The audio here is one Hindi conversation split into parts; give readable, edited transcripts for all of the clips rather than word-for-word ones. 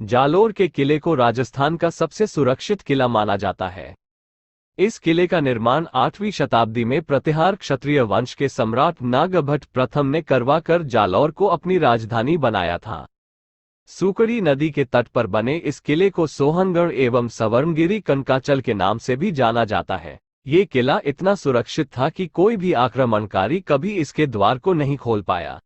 जालोर के किले को राजस्थान का सबसे सुरक्षित किला माना जाता है। इस किले का निर्माण 8वीं शताब्दी में प्रतिहार क्षत्रिय वंश के सम्राट नागभट्ट प्रथम ने करवाकर जालौर को अपनी राजधानी बनाया था। सूकड़ी नदी के तट पर बने इस किले को सोहनगढ़ एवं सवर्णगिरी कनकाचल के नाम से भी जाना जाता है। ये किला इतना सुरक्षित था कि कोई भी आक्रमणकारी कभी इसके द्वार को नहीं खोल पाया।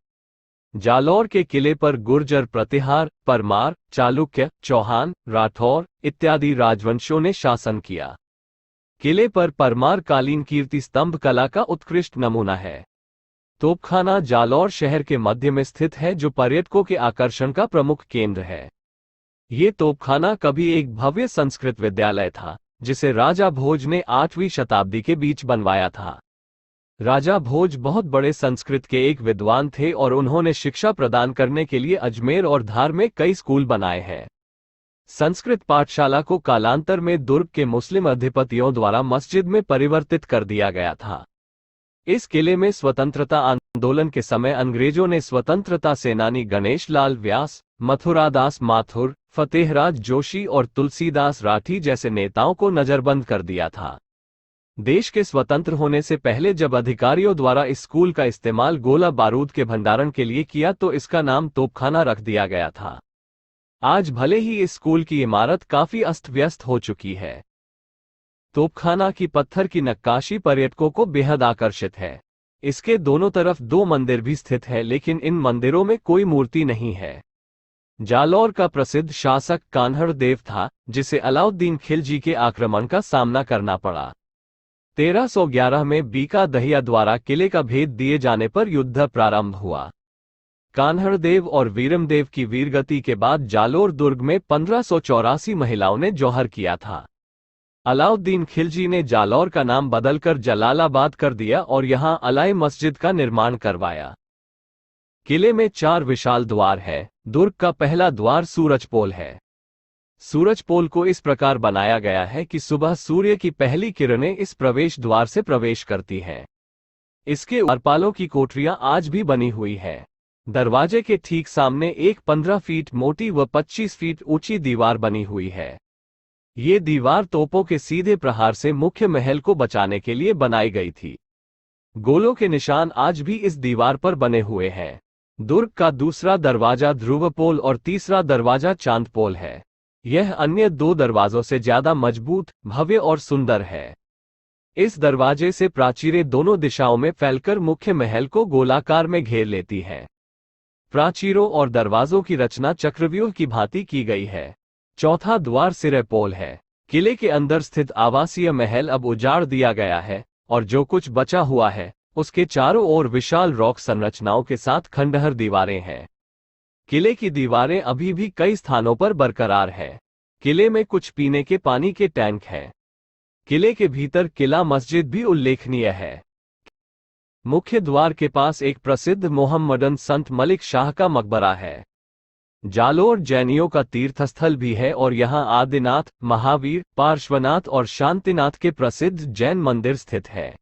जालौर के किले पर गुर्जर, प्रतिहार, परमार, चालुक्य, चौहान, राठौर इत्यादि राजवंशों ने शासन किया। किले पर परमार कालीन कीर्ति स्तंभ कला का उत्कृष्ट नमूना है। तोपखाना जालौर शहर के मध्य में स्थित है, जो पर्यटकों के आकर्षण का प्रमुख केंद्र है। ये तोपखाना कभी एक भव्य संस्कृत विद्यालय था, जिसे राजा भोज ने 8वीं शताब्दी के बीच बनवाया था। राजा भोज बहुत बड़े संस्कृत के एक विद्वान थे और उन्होंने शिक्षा प्रदान करने के लिए अजमेर और धार में कई स्कूल बनाए हैं। संस्कृत पाठशाला को कालांतर में दुर्ग के मुस्लिम अधिपतियों द्वारा मस्जिद में परिवर्तित कर दिया गया था। इस किले में स्वतंत्रता आंदोलन के समय अंग्रेजों ने स्वतंत्रता सेनानी गणेश लाल व्यास, मथुरादास माथुर, फतेहराज जोशी और तुलसीदास राठी जैसे नेताओं को नजरबंद कर दिया था। देश के स्वतंत्र होने से पहले जब अधिकारियों द्वारा इस स्कूल का इस्तेमाल गोला बारूद के भंडारण के लिए किया तो इसका नाम तोपखाना रख दिया गया था। आज भले ही इस स्कूल की इमारत काफी अस्त व्यस्त हो चुकी है, तोपखाना की पत्थर की नक्काशी पर्यटकों को बेहद आकर्षित है। इसके दोनों तरफ 2 मंदिर भी स्थित है, लेकिन इन मंदिरों में कोई मूर्ति नहीं है। जालौर का प्रसिद्ध शासक कान्हड़ देव था, जिसे अलाउद्दीन खिलजी के आक्रमण का सामना करना पड़ा। 1311 में बीका दहिया द्वारा किले का भेद दिए जाने पर युद्ध प्रारंभ हुआ। कान्हड़ देव और वीरमदेव की वीरगति के बाद जालोर दुर्ग में 1584 महिलाओं ने जौहर किया था। अलाउद्दीन खिलजी ने जालौर का नाम बदलकर जलालाबाद कर दिया और यहां अलाई मस्जिद का निर्माण करवाया। किले में 4 विशाल द्वार है। दुर्ग का पहला द्वार सूरजपोल है। सूरजपोल को इस प्रकार बनाया गया है कि सुबह सूर्य की पहली किरणें इस प्रवेश द्वार से प्रवेश करती हैं। इसके द्वारपालों की कोठरियां आज भी बनी हुई है। दरवाजे के ठीक सामने एक 15 फीट मोटी व 25 फीट ऊंची दीवार बनी हुई है। ये दीवार तोपों के सीधे प्रहार से मुख्य महल को बचाने के लिए बनाई गई थी। गोलों के निशान आज भी इस दीवार पर बने हुए हैं। दुर्ग का दूसरा दरवाजा ध्रुवपोल और तीसरा दरवाजा चांदपोल है। यह अन्य 2 दरवाजों से ज्यादा मजबूत, भव्य और सुंदर है। इस दरवाजे से प्राचीरें दोनों दिशाओं में फैलकर मुख्य महल को गोलाकार में घेर लेती हैं। प्राचीरों और दरवाजों की रचना चक्रव्यूह की भांति की गई है। चौथा द्वार सिरेपोल है। किले के अंदर स्थित आवासीय महल अब उजाड़ दिया गया है और जो कुछ बचा हुआ है उसके चारों ओर विशाल रॉक संरचनाओं के साथ खंडहर दीवारें हैं। किले की दीवारें अभी भी कई स्थानों पर बरकरार है। किले में कुछ पीने के पानी के टैंक हैं। किले के भीतर किला मस्जिद भी उल्लेखनीय है। मुख्य द्वार के पास एक प्रसिद्ध मोहम्मदन संत मलिक शाह का मकबरा है। जालोर जैनियों का तीर्थस्थल भी है और यहाँ आदिनाथ, महावीर, पार्श्वनाथ और शांतिनाथ के प्रसिद्ध जैन मंदिर स्थित है।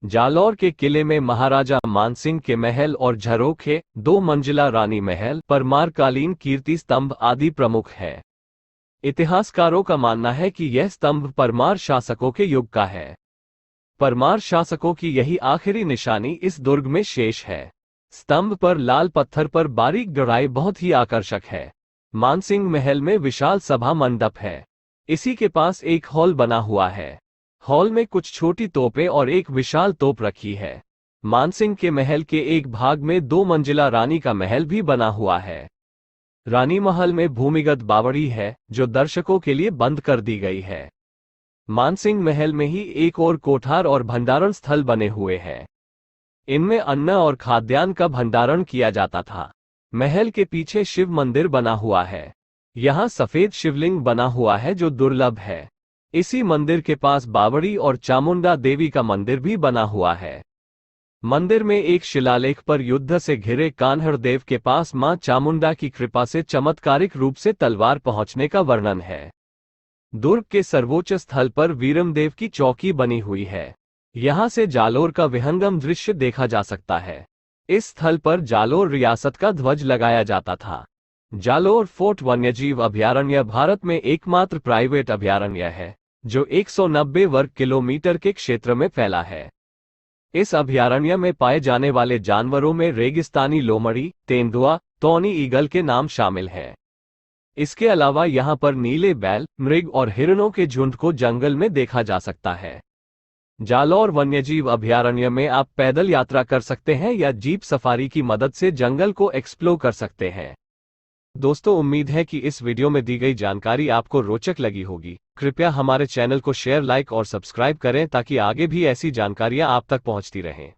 जालौर के किले में महाराजा मानसिंह के महल और झरोखे, 2 मंजिला रानी महल, परमारकालीन कीर्ति स्तंभ आदि प्रमुख है। इतिहासकारों का मानना है कि यह स्तंभ परमार शासकों के युग का है। परमार शासकों की यही आखिरी निशानी इस दुर्ग में शेष है। स्तंभ पर लाल पत्थर पर बारीक गढ़ाई बहुत ही आकर्षक है। मानसिंह महल में विशाल सभा मंडप है। इसी के पास एक हॉल बना हुआ है। हॉल में कुछ छोटी तोपें और एक विशाल तोप रखी है। मानसिंह के महल के एक भाग में 2 मंजिला रानी का महल भी बना हुआ है। रानी महल में भूमिगत बावड़ी है जो दर्शकों के लिए बंद कर दी गई है। मानसिंह महल में ही एक और कोठार और भंडारण स्थल बने हुए हैं। इनमें अन्न और खाद्यान्न का भंडारण किया जाता था। महल के पीछे शिव मंदिर बना हुआ है। यहाँ सफेद शिवलिंग बना हुआ है जो दुर्लभ है। इसी मंदिर के पास बावड़ी और चामुंडा देवी का मंदिर भी बना हुआ है। मंदिर में एक शिलालेख पर युद्ध से घिरे कान्हड़ देव के पास मां चामुंडा की कृपा से चमत्कारिक रूप से तलवार पहुंचने का वर्णन है। दुर्ग के सर्वोच्च स्थल पर वीरमदेव की चौकी बनी हुई है। यहां से जालोर का विहंगम दृश्य देखा जा सकता है। इस स्थल पर जालोर रियासत का ध्वज लगाया जाता था। जालोर फोर्ट वन्यजीव अभयारण्य भारत में एकमात्र प्राइवेट अभयारण्य है जो 190 वर्ग किलोमीटर के क्षेत्र में फैला है। इस अभयारण्य में पाए जाने वाले जानवरों में रेगिस्तानी लोमड़ी, तेंदुआ, टॉनी ईगल के नाम शामिल हैं। इसके अलावा यहां पर नीले बैल, मृग और हिरणों के झुंड को जंगल में देखा जा सकता है। जालौर वन्यजीव अभयारण्य में आप पैदल यात्रा कर सकते हैं या जीप सफारी की मदद से जंगल को एक्सप्लोर कर सकते हैं। दोस्तों, उम्मीद है कि इस वीडियो में दी गई जानकारी आपको रोचक लगी होगी। कृपया हमारे चैनल को शेयर, लाइक और सब्सक्राइब करें ताकि आगे भी ऐसी जानकारियां आप तक पहुंचती रहें।